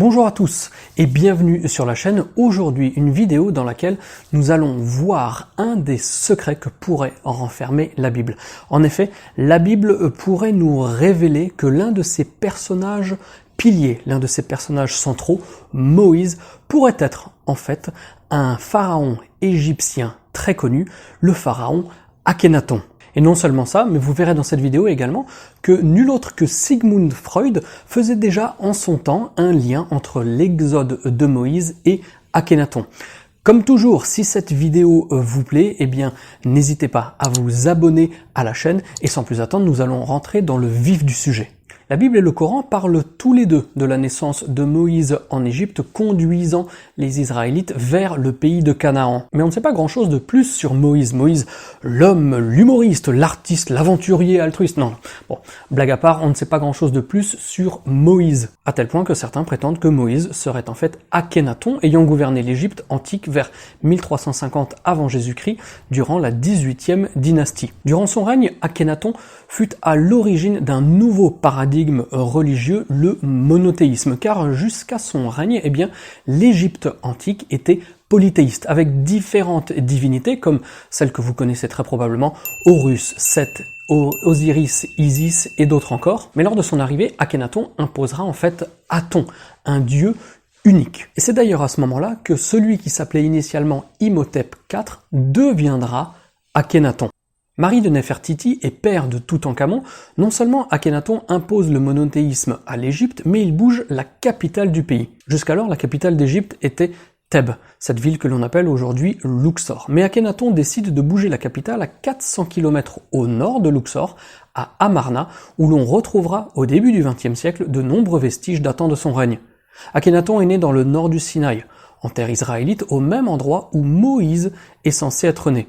Bonjour à tous et bienvenue sur la chaîne. Aujourd'hui, une vidéo dans laquelle nous allons voir un des secrets que pourrait renfermer la Bible. En effet, la Bible pourrait nous révéler que l'un de ses personnages piliers, l'un de ses personnages centraux, Moïse, pourrait être en fait un pharaon égyptien très connu, le pharaon Akhénaton. Et non seulement ça, mais vous verrez dans cette vidéo également que nul autre que Sigmund Freud faisait déjà en son temps un lien entre l'exode de Moïse et Akhénaton. Comme toujours, si cette vidéo vous plaît, eh bien, n'hésitez pas à vous abonner à la chaîne et sans plus attendre, nous allons rentrer dans le vif du sujet. La Bible et le Coran parlent tous les deux de la naissance de Moïse en Égypte, conduisant les Israélites vers le pays de Canaan. Mais on ne sait pas grand-chose de plus sur Moïse. Moïse, l'homme, l'humoriste, l'artiste, l'aventurier, altruiste. Non, bon, blague à part, on ne sait pas grand-chose de plus sur Moïse. À tel point que certains prétendent que Moïse serait en fait Akhénaton, ayant gouverné l'Égypte antique vers 1350 avant Jésus-Christ, durant la 18e dynastie. Durant son règne, Akhénaton fut à l'origine d'un nouveau paradigme religieux, le monothéisme, car jusqu'à son règne, eh bien, l'Égypte antique était polythéiste, avec différentes divinités, comme celles que vous connaissez très probablement, Horus, Seth, Osiris, Isis et d'autres encore. Mais lors de son arrivée, Akhénaton imposera en fait Aton, un dieu unique. Et c'est d'ailleurs à ce moment-là que celui qui s'appelait initialement Imhotep IV deviendra Akhénaton. Mari de Néfertiti et père de Toutankhamon, non seulement Akhénaton impose le monothéisme à l'Égypte, mais il bouge la capitale du pays. Jusqu'alors, la capitale d'Égypte était Thèbes, cette ville que l'on appelle aujourd'hui Luxor. Mais Akhénaton décide de bouger la capitale à 400 km au nord de Luxor, à Amarna, où l'on retrouvera au début du XXe siècle de nombreux vestiges datant de son règne. Akhénaton est né dans le nord du Sinaï, en terre israélite, au même endroit où Moïse est censé être né.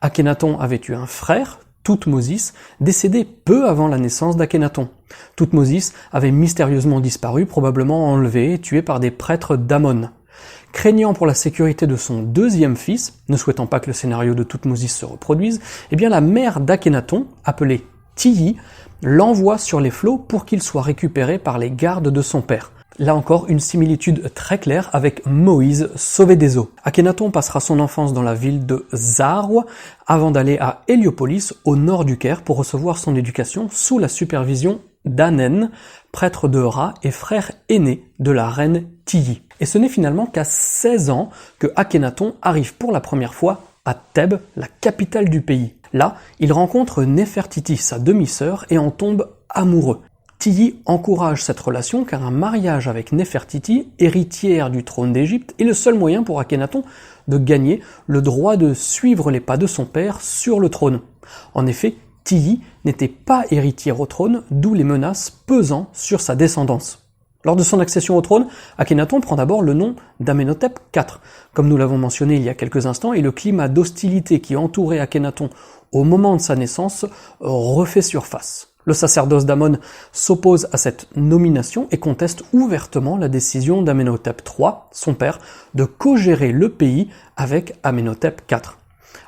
Akhénaton avait eu un frère, Thoutmosis, décédé peu avant la naissance d'Akhénaton. Thoutmosis avait mystérieusement disparu, probablement enlevé et tué par des prêtres d'Amon. Craignant pour la sécurité de son deuxième fils, ne souhaitant pas que le scénario de Thoutmosis se reproduise, eh bien la mère d'Akhénaton, appelée Tiyi, l'envoie sur les flots pour qu'il soit récupéré par les gardes de son père. Là encore, une similitude très claire avec Moïse sauvé des eaux. Akhénaton passera son enfance dans la ville de Zaroua avant d'aller à Héliopolis, au nord du Caire, pour recevoir son éducation sous la supervision d'Anen, prêtre de Ra et frère aîné de la reine Tiyi. Et ce n'est finalement qu'à 16 ans que Akhénaton arrive pour la première fois à Thèbes, la capitale du pays. Là, il rencontre Néfertiti, sa demi-sœur, et en tombe amoureux. Tiyi encourage cette relation car un mariage avec Néfertiti, héritière du trône d'Égypte, est le seul moyen pour Akhénaton de gagner le droit de suivre les pas de son père sur le trône. En effet, Tiyi n'était pas héritière au trône, d'où les menaces pesant sur sa descendance. Lors de son accession au trône, Akhénaton prend d'abord le nom d'Amenhotep IV. Comme nous l'avons mentionné il y a quelques instants, et le climat d'hostilité qui entourait Akhénaton au moment de sa naissance refait surface. Le sacerdoce d'Amon s'oppose à cette nomination et conteste ouvertement la décision d'Amenhotep III, son père, de co-gérer le pays avec Amenhotep IV.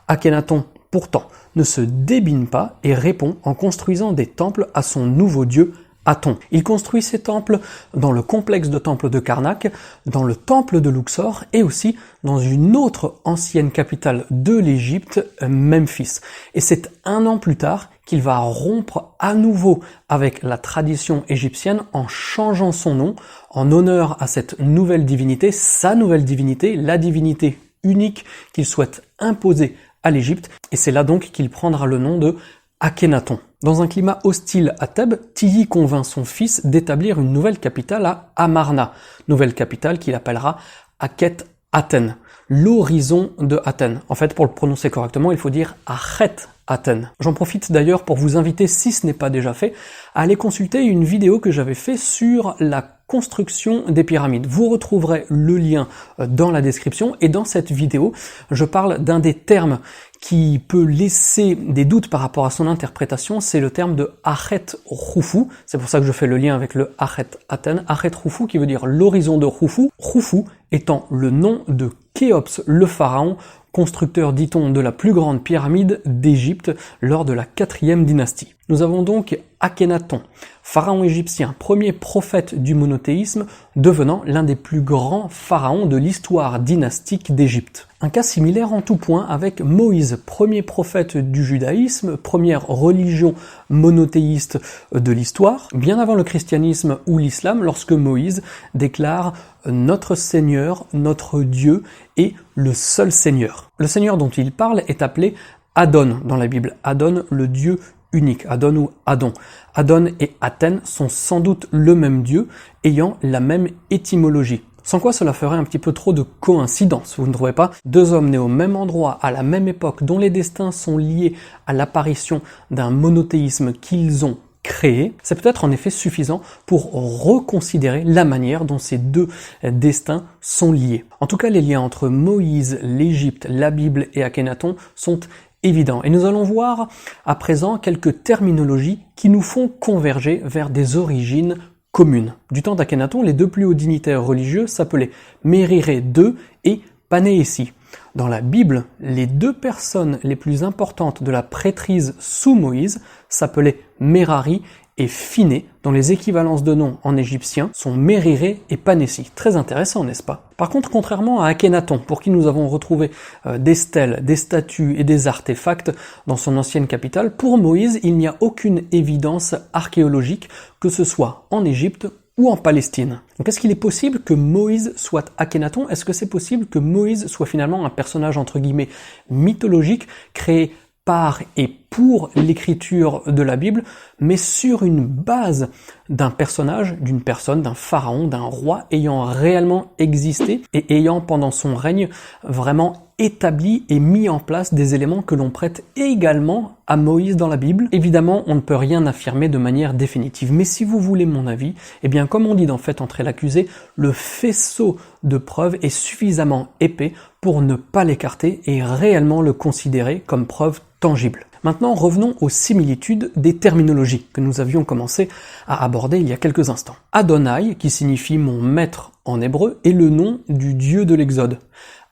Akhénaton, pourtant, ne se débine pas et répond en construisant des temples à son nouveau dieu Aton. Il construit ces temples dans le complexe de temples de Karnak, dans le temple de Luxor et aussi dans une autre ancienne capitale de l'Égypte, Memphis. Et c'est un an plus tard qu'il va rompre à nouveau avec la tradition égyptienne en changeant son nom en honneur à cette nouvelle divinité, sa nouvelle divinité, la divinité unique qu'il souhaite imposer à l'Égypte. Et c'est là donc qu'il prendra le nom de Akhénaton. Dans un climat hostile à Thèbes, Tiyi convainc son fils d'établir une nouvelle capitale à Amarna, nouvelle capitale qu'il appellera Akhet Aten, l'horizon de Athènes. En fait, pour le prononcer correctement, il faut dire Achet Athènes. J'en profite d'ailleurs pour vous inviter, si ce n'est pas déjà fait, à aller consulter une vidéo que j'avais fait sur la construction des pyramides. Vous retrouverez le lien dans la description et dans cette vidéo, je parle d'un des termes qui peut laisser des doutes par rapport à son interprétation, c'est le terme de Achet Khufu. C'est pour ça que je fais le lien avec le Achet Athènes. Achet Khufu qui veut dire l'horizon de Khufu. Khufu étant le nom de Khéops, le pharaon constructeur, dit-on, de la plus grande pyramide d'Égypte lors de la 4e dynastie. Nous avons donc Akhénaton, pharaon égyptien, premier prophète du monothéisme, devenant l'un des plus grands pharaons de l'histoire dynastique d'Égypte. Un cas similaire en tout point avec Moïse, premier prophète du judaïsme, première religion monothéiste de l'histoire, bien avant le christianisme ou l'islam, lorsque Moïse déclare « Notre Seigneur, notre Dieu est le seul Seigneur ». Le Seigneur dont il parle est appelé Adon dans la Bible, Adon le Dieu unique, Adon ou Adon. Adon et Aten sont sans doute le même Dieu, ayant la même étymologie. Sans quoi cela ferait un petit peu trop de coïncidence, vous ne trouvez pas? Deux hommes nés au même endroit, à la même époque, dont les destins sont liés à l'apparition d'un monothéisme qu'ils ont créé, c'est peut-être en effet suffisant pour reconsidérer la manière dont ces deux destins sont liés. En tout cas, les liens entre Moïse, l'Égypte, la Bible et Akhénaton sont évidents. Et nous allons voir à présent quelques terminologies qui nous font converger vers des origines communes. Du temps d'Akhénaton, les deux plus hauts dignitaires religieux s'appelaient Mérirée II et Panéhésie. Dans la Bible, les deux personnes les plus importantes de la prêtrise sous Moïse s'appelaient Mérari et Phiné, dont les équivalences de noms en égyptien sont Mérirée et Panéhésie. Très intéressant, n'est-ce pas? Par contre, contrairement à Akhénaton, pour qui nous avons retrouvé des stèles, des statues et des artefacts dans son ancienne capitale, pour Moïse, il n'y a aucune évidence archéologique, que ce soit en Égypte ou en Palestine. Donc est-ce qu'il est possible que Moïse soit Akhénaton? Est-ce que c'est possible que Moïse soit finalement un personnage entre guillemets mythologique, créé par et pour l'écriture de la Bible, mais sur une base d'un personnage, d'une personne, d'un pharaon, d'un roi ayant réellement existé et ayant pendant son règne vraiment établi et mis en place des éléments que l'on prête également à Moïse dans la Bible. Évidemment, on ne peut rien affirmer de manière définitive, mais si vous voulez mon avis, eh bien comme on dit dans Fait entrer l'accusé, le faisceau de preuves est suffisamment épais pour ne pas l'écarter et réellement le considérer comme preuve tangible. Maintenant, revenons aux similitudes des terminologies que nous avions commencé à aborder il y a quelques instants. Adonai, qui signifie mon maître en hébreu, est le nom du dieu de l'Exode.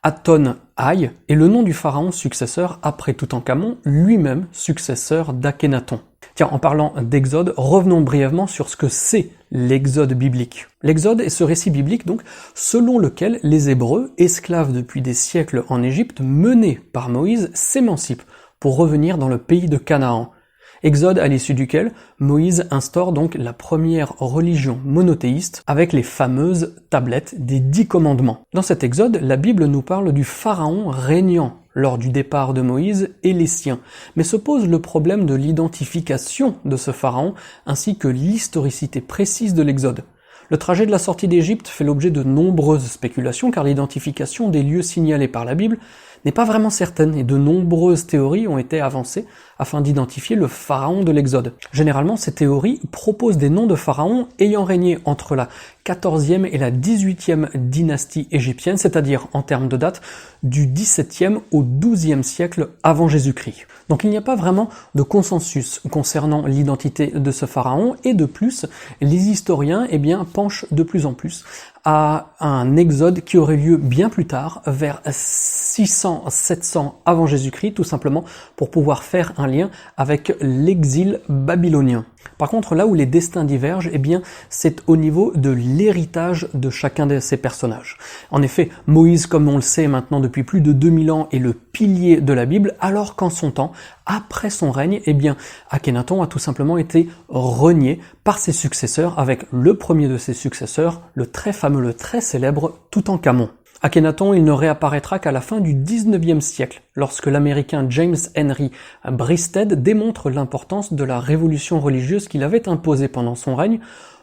Aton-Aï est le nom du pharaon successeur après Toutankhamon, lui-même successeur d'Akhénaton. Tiens, en parlant d'Exode, revenons brièvement sur ce que c'est l'Exode biblique. L'Exode est ce récit biblique donc selon lequel les Hébreux, esclaves depuis des siècles en Égypte, menés par Moïse, s'émancipent pour revenir dans le pays de Canaan. Exode à l'issue duquel Moïse instaure donc la première religion monothéiste avec les fameuses tablettes des 10 commandements. Dans cet Exode, la Bible nous parle du pharaon régnant lors du départ de Moïse et les siens, mais se pose le problème de l'identification de ce pharaon ainsi que l'historicité précise de l'Exode. Le trajet de la sortie d'Égypte fait l'objet de nombreuses spéculations car l'identification des lieux signalés par la Bible n'est pas vraiment certaine et de nombreuses théories ont été avancées afin d'identifier le pharaon de l'Exode. Généralement, ces théories proposent des noms de pharaons ayant régné entre la 14e et la 18e dynastie égyptienne, c'est-à-dire en termes de date du 17e au 12e siècle avant Jésus-Christ. Donc il n'y a pas vraiment de consensus concernant l'identité de ce pharaon et de plus, les historiens penchent de plus en plus à un exode qui aurait lieu bien plus tard, vers 600-700 avant Jésus-Christ, tout simplement pour pouvoir faire un lien avec l'exil babylonien. Par contre, là où les destins divergent, c'est au niveau de l'héritage de chacun de ces personnages. En effet, Moïse, comme on le sait maintenant depuis plus de 2000 ans, est le pilier de la Bible, alors qu'en son temps, après son règne, Akhénaton a tout simplement été renié par ses successeurs, avec le premier de ses successeurs, le très fameux, le très célèbre Toutankhamon. Akhénaton, il ne réapparaîtra qu'à la fin du 19e siècle, lorsque l'américain James Henry Breasted démontre l'importance de la révolution religieuse qu'il avait imposée pendant son règne,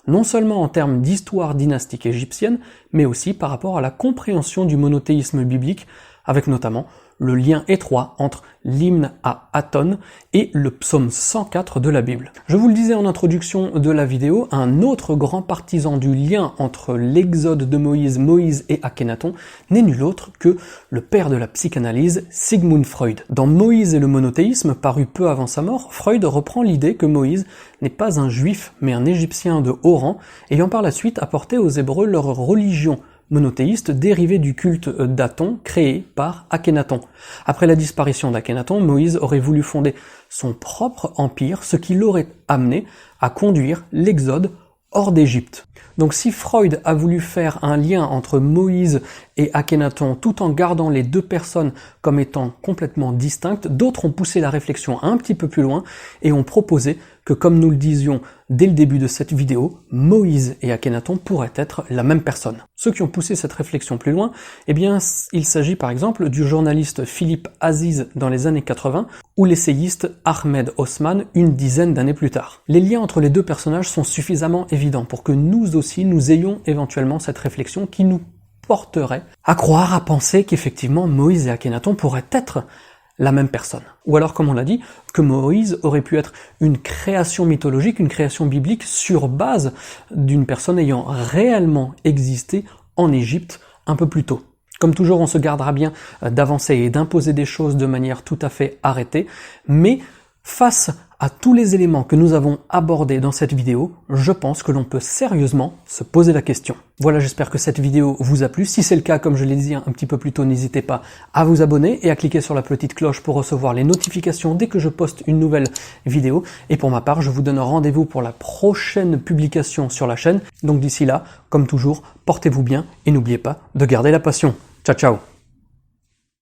non seulement en termes d'histoire dynastique égyptienne, mais aussi par rapport à la compréhension du monothéisme biblique, avec notamment le lien étroit entre l'hymne à Aton et le psaume 104 de la Bible. Je vous le disais en introduction de la vidéo, un autre grand partisan du lien entre l'exode de Moïse et Akhénaton n'est nul autre que le père de la psychanalyse, Sigmund Freud. Dans Moïse et le monothéisme, paru peu avant sa mort, Freud reprend l'idée que Moïse n'est pas un juif mais un égyptien de haut rang, ayant par la suite apporté aux Hébreux leur religion monothéiste dérivé du culte d'Aton créé par Akhénaton. Après la disparition d'Akhénaton, Moïse aurait voulu fonder son propre empire, ce qui l'aurait amené à conduire l'Exode hors d'Égypte. Donc si Freud a voulu faire un lien entre Moïse et Akhénaton tout en gardant les deux personnes comme étant complètement distinctes, d'autres ont poussé la réflexion un petit peu plus loin et ont proposé que, comme nous le disions dès le début de cette vidéo, Moïse et Akhénaton pourraient être la même personne. Ceux qui ont poussé cette réflexion plus loin, eh bien, il s'agit par exemple du journaliste Philippe Aziz dans les années 80 ou l'essayiste Ahmed Osman une dizaine d'années plus tard. Les liens entre les deux personnages sont suffisamment évidents pour que nous aussi nous ayons éventuellement cette réflexion qui nous porterait à croire, à penser qu'effectivement Moïse et Akhénaton pourraient être la même personne. Ou alors, comme on l'a dit, que Moïse aurait pu être une création mythologique, une création biblique sur base d'une personne ayant réellement existé en Égypte un peu plus tôt. Comme toujours, on se gardera bien d'avancer et d'imposer des choses de manière tout à fait arrêtée, mais face à tous les éléments que nous avons abordés dans cette vidéo, je pense que l'on peut sérieusement se poser la question. Voilà, j'espère que cette vidéo vous a plu. Si c'est le cas, comme je l'ai dit un petit peu plus tôt, n'hésitez pas à vous abonner et à cliquer sur la petite cloche pour recevoir les notifications dès que je poste une nouvelle vidéo. Et pour ma part, je vous donne rendez-vous pour la prochaine publication sur la chaîne. Donc d'ici là, comme toujours, portez-vous bien et n'oubliez pas de garder la passion. Ciao, ciao!